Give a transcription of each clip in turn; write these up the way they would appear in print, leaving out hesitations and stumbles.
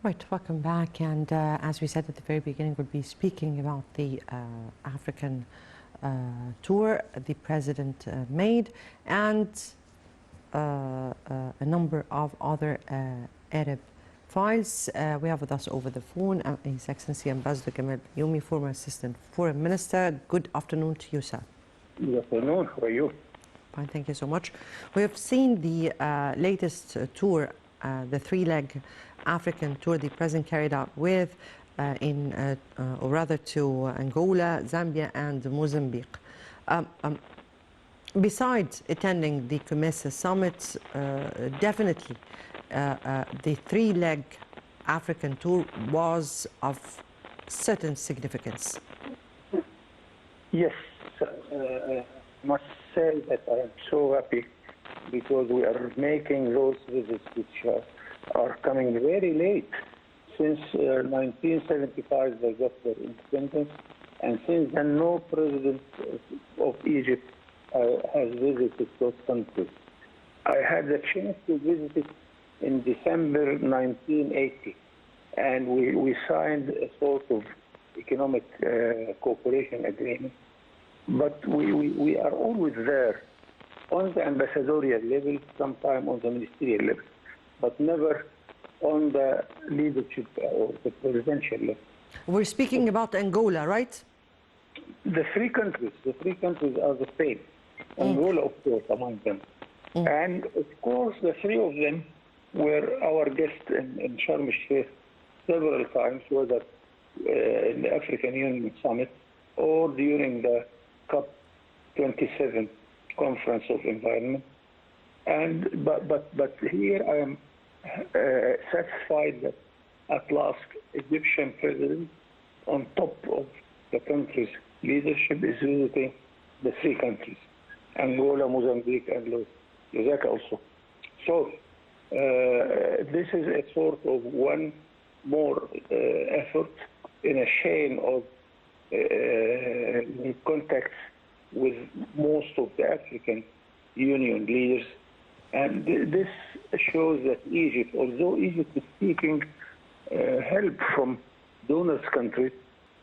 Right, welcome back. And as we said at the very beginning, we'll be speaking about the African tour the President made and a number of other Arab files. We have with us over the phone His Excellency Ambassador Gamal Bayoumi, former Assistant Foreign Minister. Good afternoon to you, sir. Good afternoon. How are you? Fine, thank you so much. We have seen the latest tour, the three-leg African tour the President carried out with, or rather to Angola, Zambia and Mozambique. Besides attending the COMESA summit, definitely the three-leg African tour was of certain significance. Yes, I must say that I am so happy because we are making those visits which are coming very late. Since 1975 they got their independence, and since then no president of Egypt has visited those countries. I had the chance to visit it in December 1980, and we signed a sort of economic cooperation agreement. But we are always there on the ambassadorial level, sometime on the ministerial level, but never on the leadership or the presidential level. We're speaking about Angola, right? The three countries are the same. Angola, of course, among them. And of course, the three of them were our guests in Sharm el-Sheikh several times, whether in the African Union Summit or during the COP27 Conference of Environment. And but here I am satisfied that at last Egyptian president, on top of the country's leadership, is visiting the three countries, Angola, Mozambique, and Lusaka also. So this is a sort of one more effort in a chain of contacts with most of the African Union leaders. And this shows that Egypt, although Egypt is seeking help from donors' countries,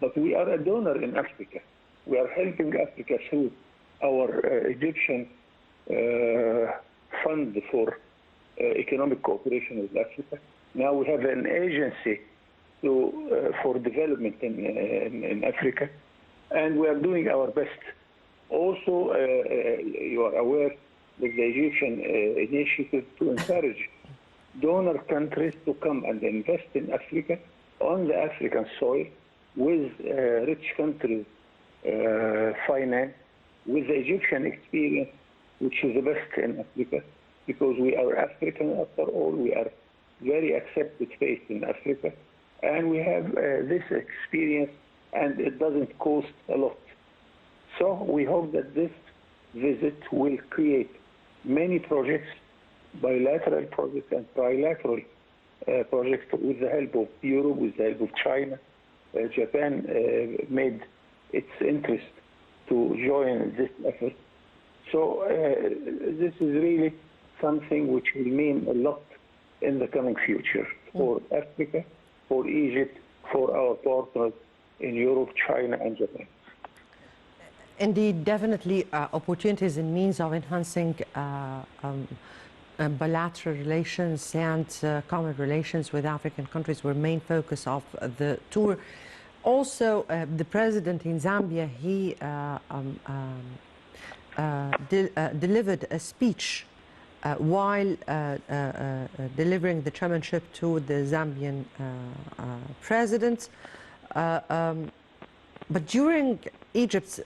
but we are a donor in Africa. We are helping Africa through our Egyptian fund for economic cooperation with Africa. Now we have an agency for development in Africa, and we are doing our best. Also, you are aware with the Egyptian initiative to encourage donor countries to come and invest in Africa on the African soil with rich countries' finance, with the Egyptian experience, which is the best in Africa, because we are African after all. We are very accepted faith in Africa, and we have this experience, and it doesn't cost a lot. So we hope that this visit will create many projects, bilateral projects and trilateral projects with the help of Europe, with the help of China. Japan made its interest to join this effort. So this is really something which will mean a lot in the coming future for Africa, for Egypt, for our partners in Europe, China, and Japan. Indeed, definitely opportunities and means of enhancing bilateral relations and common relations with African countries were main focus of the tour. Also, the president in Zambia, he delivered a speech while delivering the chairmanship to the Zambian president. But during Egypt's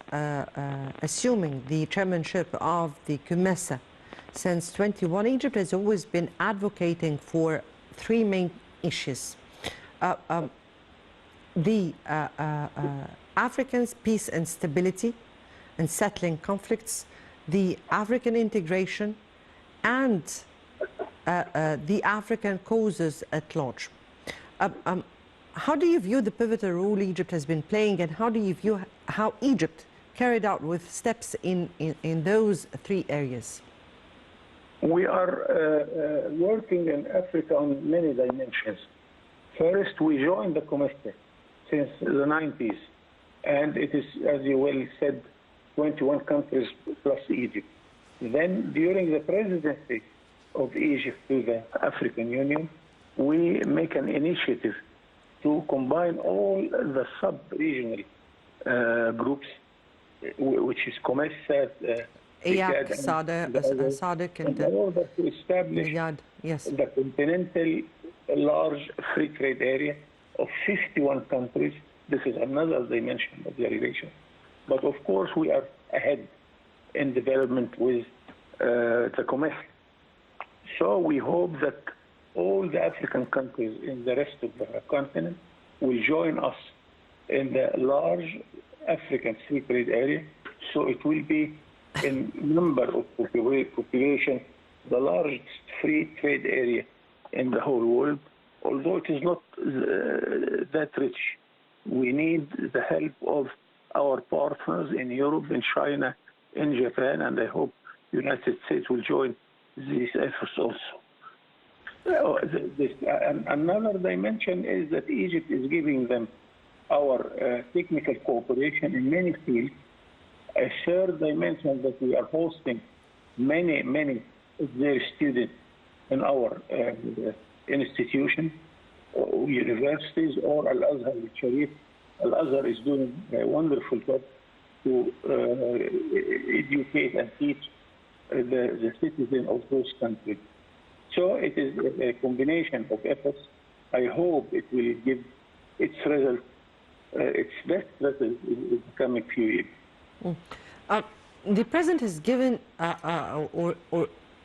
assuming the chairmanship of the COMESA since 21, Egypt has always been advocating for three main issues. The Africans' peace and stability and settling conflicts, the African integration, and the African causes at large. How do you view the pivotal role Egypt has been playing, and how do you view how Egypt carried out with steps in those three areas? We are working in Africa on many dimensions. First, we joined the Comesta since the 90s, and it is, as you well said, 21 countries plus Egypt. Then, during the presidency of Egypt to the African Union, we make an initiative to combine all the sub-regional groups, which is Comesta, IAC, SADC, and in order to establish yes. the continental large free trade area of 51 countries. This is another dimension of the relation. But of course, we are ahead in development with the Comesta. So we hope that all the African countries in the rest of the continent will join us in the large African free trade area. So it will be, in number of population, the largest free trade area in the whole world, although it is not that rich. We need the help of our partners in Europe, in China, in Japan, and I hope the United States will join these efforts also. Another dimension is that Egypt is giving them our technical cooperation in many fields. A third dimension that we are hosting many of their students in our institution, or universities, or Al-Azhar al-Sharif. Al-Azhar is doing a wonderful job to educate and teach the citizens of those countries. So it is a combination of efforts. I hope it will give its result, its best result in the coming few years. The president has given, or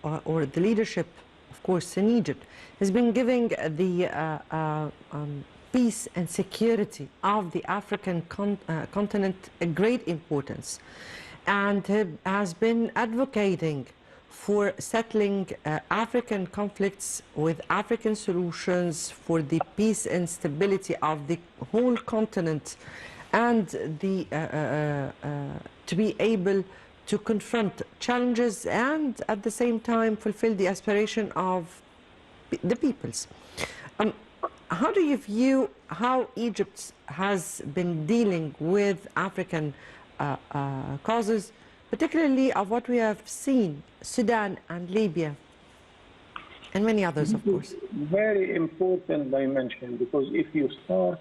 the leadership, of course, in Egypt, has been giving the peace and security of the African continent a great importance, and has been advocating for settling African conflicts with African solutions for the peace and stability of the whole continent, and to be able to confront challenges and at the same time fulfill the aspiration of the peoples. How do you view how Egypt has been dealing with African causes, particularly of what we have seen, Sudan and Libya, and many others, of course? Very important dimension, because if you start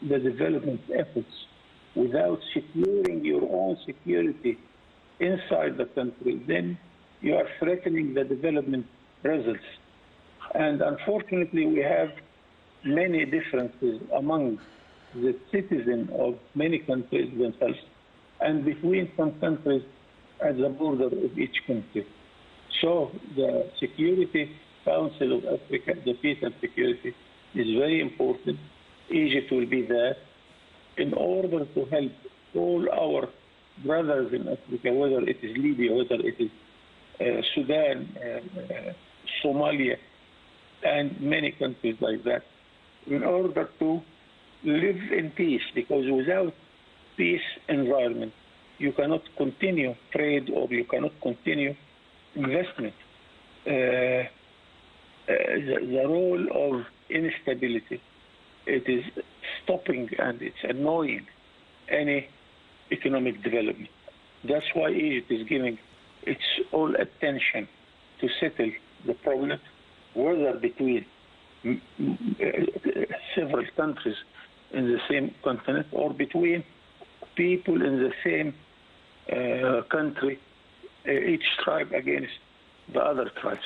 the development efforts without securing your own security inside the country, then you are threatening the development results. And unfortunately, we have many differences among the citizens of many countries themselves and between some countries at the border of each country. So the Security Council of Africa, the peace and security, is very important. Egypt will be there in order to help all our brothers in Africa, whether it is Libya, whether it is Sudan, Somalia, and many countries like that, in order to live in peace, because without peace environment, you cannot continue trade or you cannot continue investment. The role of instability, it is stopping and it's annoying any economic development. That's why Egypt is giving its all attention to settle the problem, whether between several countries in the same continent or between people in the same country, each tribe against the other tribes.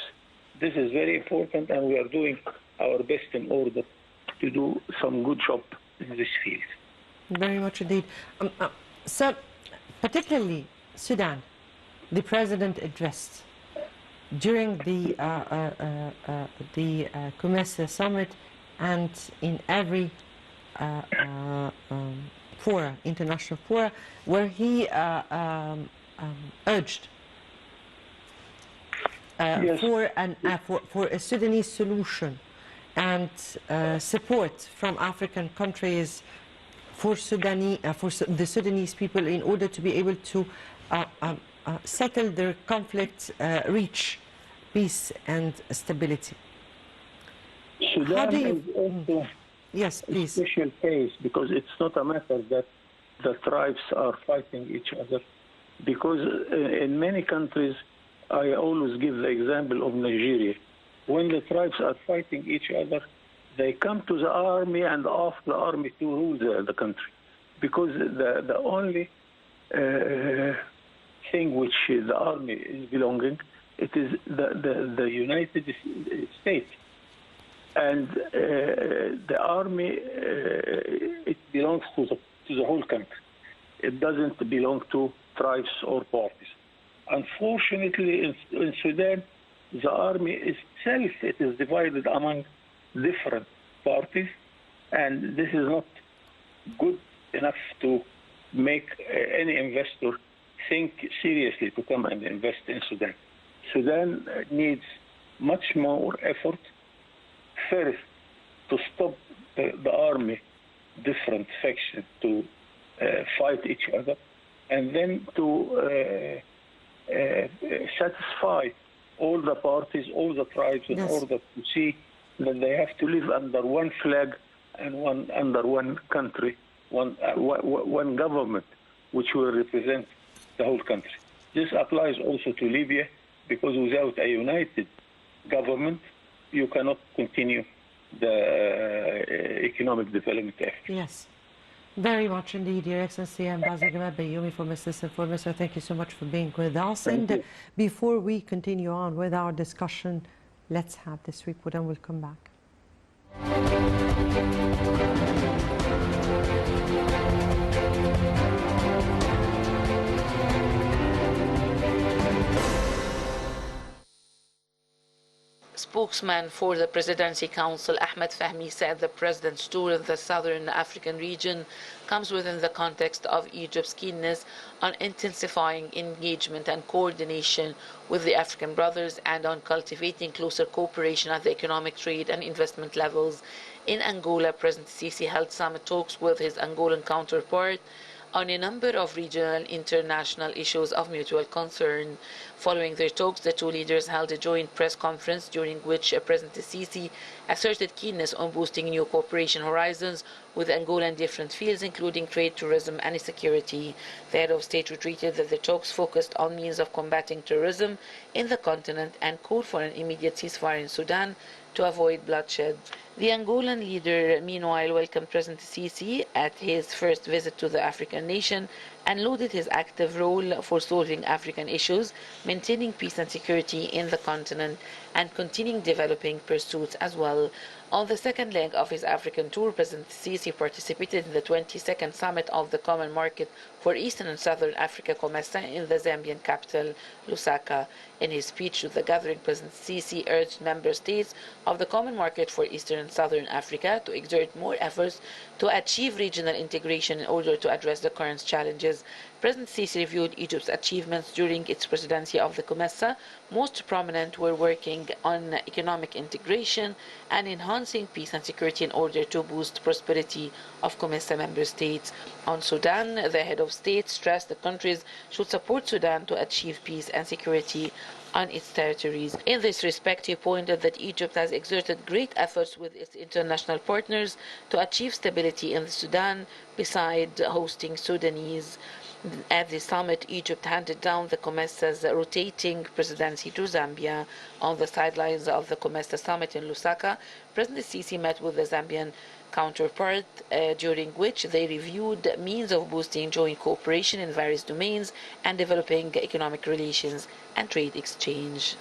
This is very important, and we are doing our best in order to do some good job in this field. Very much indeed. So, particularly Sudan, the president addressed during the Comesa summit and in every fora, international fora, where he urged Yes. for a Sudanese solution and support from African countries for the Sudanese people in order to be able to settle their conflicts, reach peace and stability. Sudan is also Yes, a please. special case because it's not a matter that the tribes are fighting each other. Because in many countries, I always give the example of Nigeria. When the tribes are fighting each other, they come to the army and ask the army to rule the country. Because the only thing which the army is belonging, it is the United States. And the army, it belongs to the whole country. It doesn't belong to tribes or parties. Unfortunately, in Sudan, the army itself, it is divided among different parties, and this is not good enough to make any investor think seriously to come and invest in Sudan. Sudan needs much more effort, first, to stop the army, different factions, to fight each other, and then to satisfy all the parties, all the tribes, in order to see that they have to live under one flag and under one country, one government, which will represent the whole country. This applies also to Libya, because without a united government, you cannot continue the economic development efforts. Yes. Very much indeed, Your Excellency, Ambassador Gamal Bayoumi from Assistant Foreign Minister. Thank you so much for being with us. And before we continue on with our discussion, let's have this report and we'll come back. Spokesman for the Presidency Council, Ahmed Fahmy, said the president's tour in the southern African region comes within the context of Egypt's keenness on intensifying engagement and coordination with the African brothers and on cultivating closer cooperation at the economic, trade and investment levels. In Angola, President Sisi held summit talks with his Angolan counterpart on a number of regional and international issues of mutual concern. Following their talks, the two leaders held a joint press conference during which President Sisi asserted keenness on boosting new cooperation horizons with Angola in different fields, including trade, tourism, and security. The head of state retreated that the talks focused on means of combating terrorism in the continent and called for an immediate ceasefire in Sudan to avoid bloodshed. The Angolan leader, meanwhile, welcomed President Sisi at his first visit to the African nation and lauded his active role for solving African issues, maintaining peace and security in the continent, and continuing developing pursuits as well. On the second leg of his African tour, President Sisi participated in the 22nd Summit of the Common Market for Eastern and Southern Africa, COMESA, in the Zambian capital, Lusaka. In his speech to the gathering, President Sisi urged member states of the Common Market for Eastern and Southern Africa to exert more efforts to achieve regional integration in order to address the current challenges. President Sisi reviewed Egypt's achievements during its presidency of the COMESA. Most prominent were working on economic integration and enhancing peace and security in order to boost prosperity of COMESA member states. On Sudan, the head of state stressed the countries should support Sudan to achieve peace and security on its territories. In this respect, he pointed that Egypt has exerted great efforts with its international partners to achieve stability in the Sudan, beside hosting Sudanese. At the summit, Egypt handed down the COMESA's rotating presidency to Zambia. On the sidelines of the COMESA summit in Lusaka, President Sisi met with the Zambian counterpart, during which they reviewed means of boosting joint cooperation in various domains and developing economic relations and trade exchange.